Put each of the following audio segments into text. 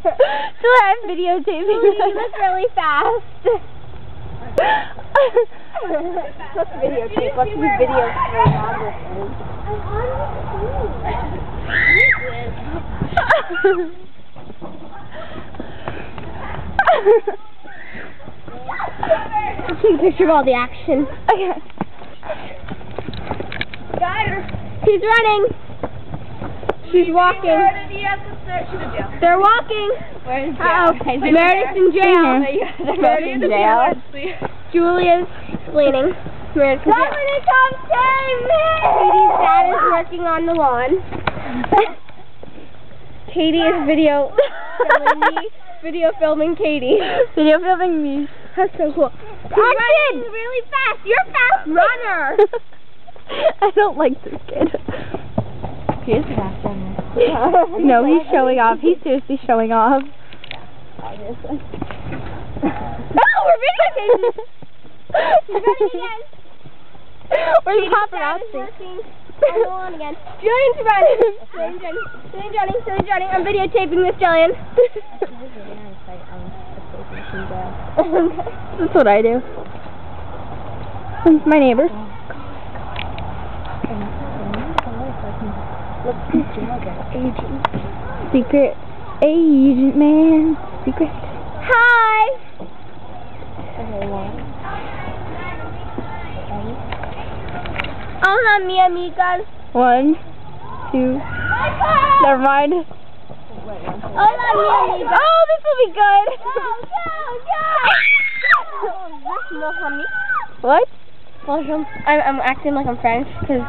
So I'm videotaping. You look really fast. Let's videotape. Let's do videos for Robert. Take a picture of all the action. Okay. Got her. She's running. She's walking. They're walking. Where's Meredith's in jail. Meredith's in jail. Julia's explaining. Meredith's in jail. Somebody come save me! Katie's dad is working on the lawn. Katie is video filming Katie. Video filming me. That's so cool. She's running really fast. You're a fast runner. I don't like this kid. He is a fast runner. No, he's showing off. He's seriously showing off. Obviously. No, we're videotaping. She's running again. Where's Katie's dad is paparazzi? working on the lawn again. Jillian's running. Jillian's running. I'm videotaping this, Jillian. That's what I do. It's my neighbor. Secret agent man. Secret. Hi. Hola, mi amigas. 1, 2. Never mind. Hola, mi amigas. Oh, this will be good. What? Welcome. I'm acting like I'm French because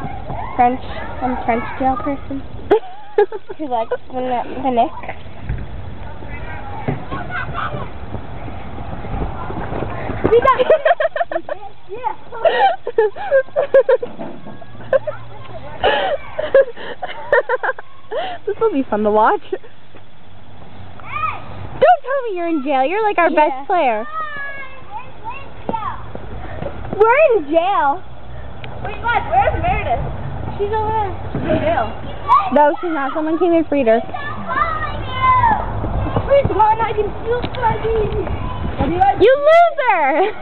I'm a French jail person who likes the Nick. We got yeah. This will be fun to watch. Don't tell me you're in jail. You're like our best player. We're in jail. Wait, guys, where's Meredith? She's over there. She's in jail. No, she's not. Someone came and freed her. Freeze one, I can feel funny. You loser!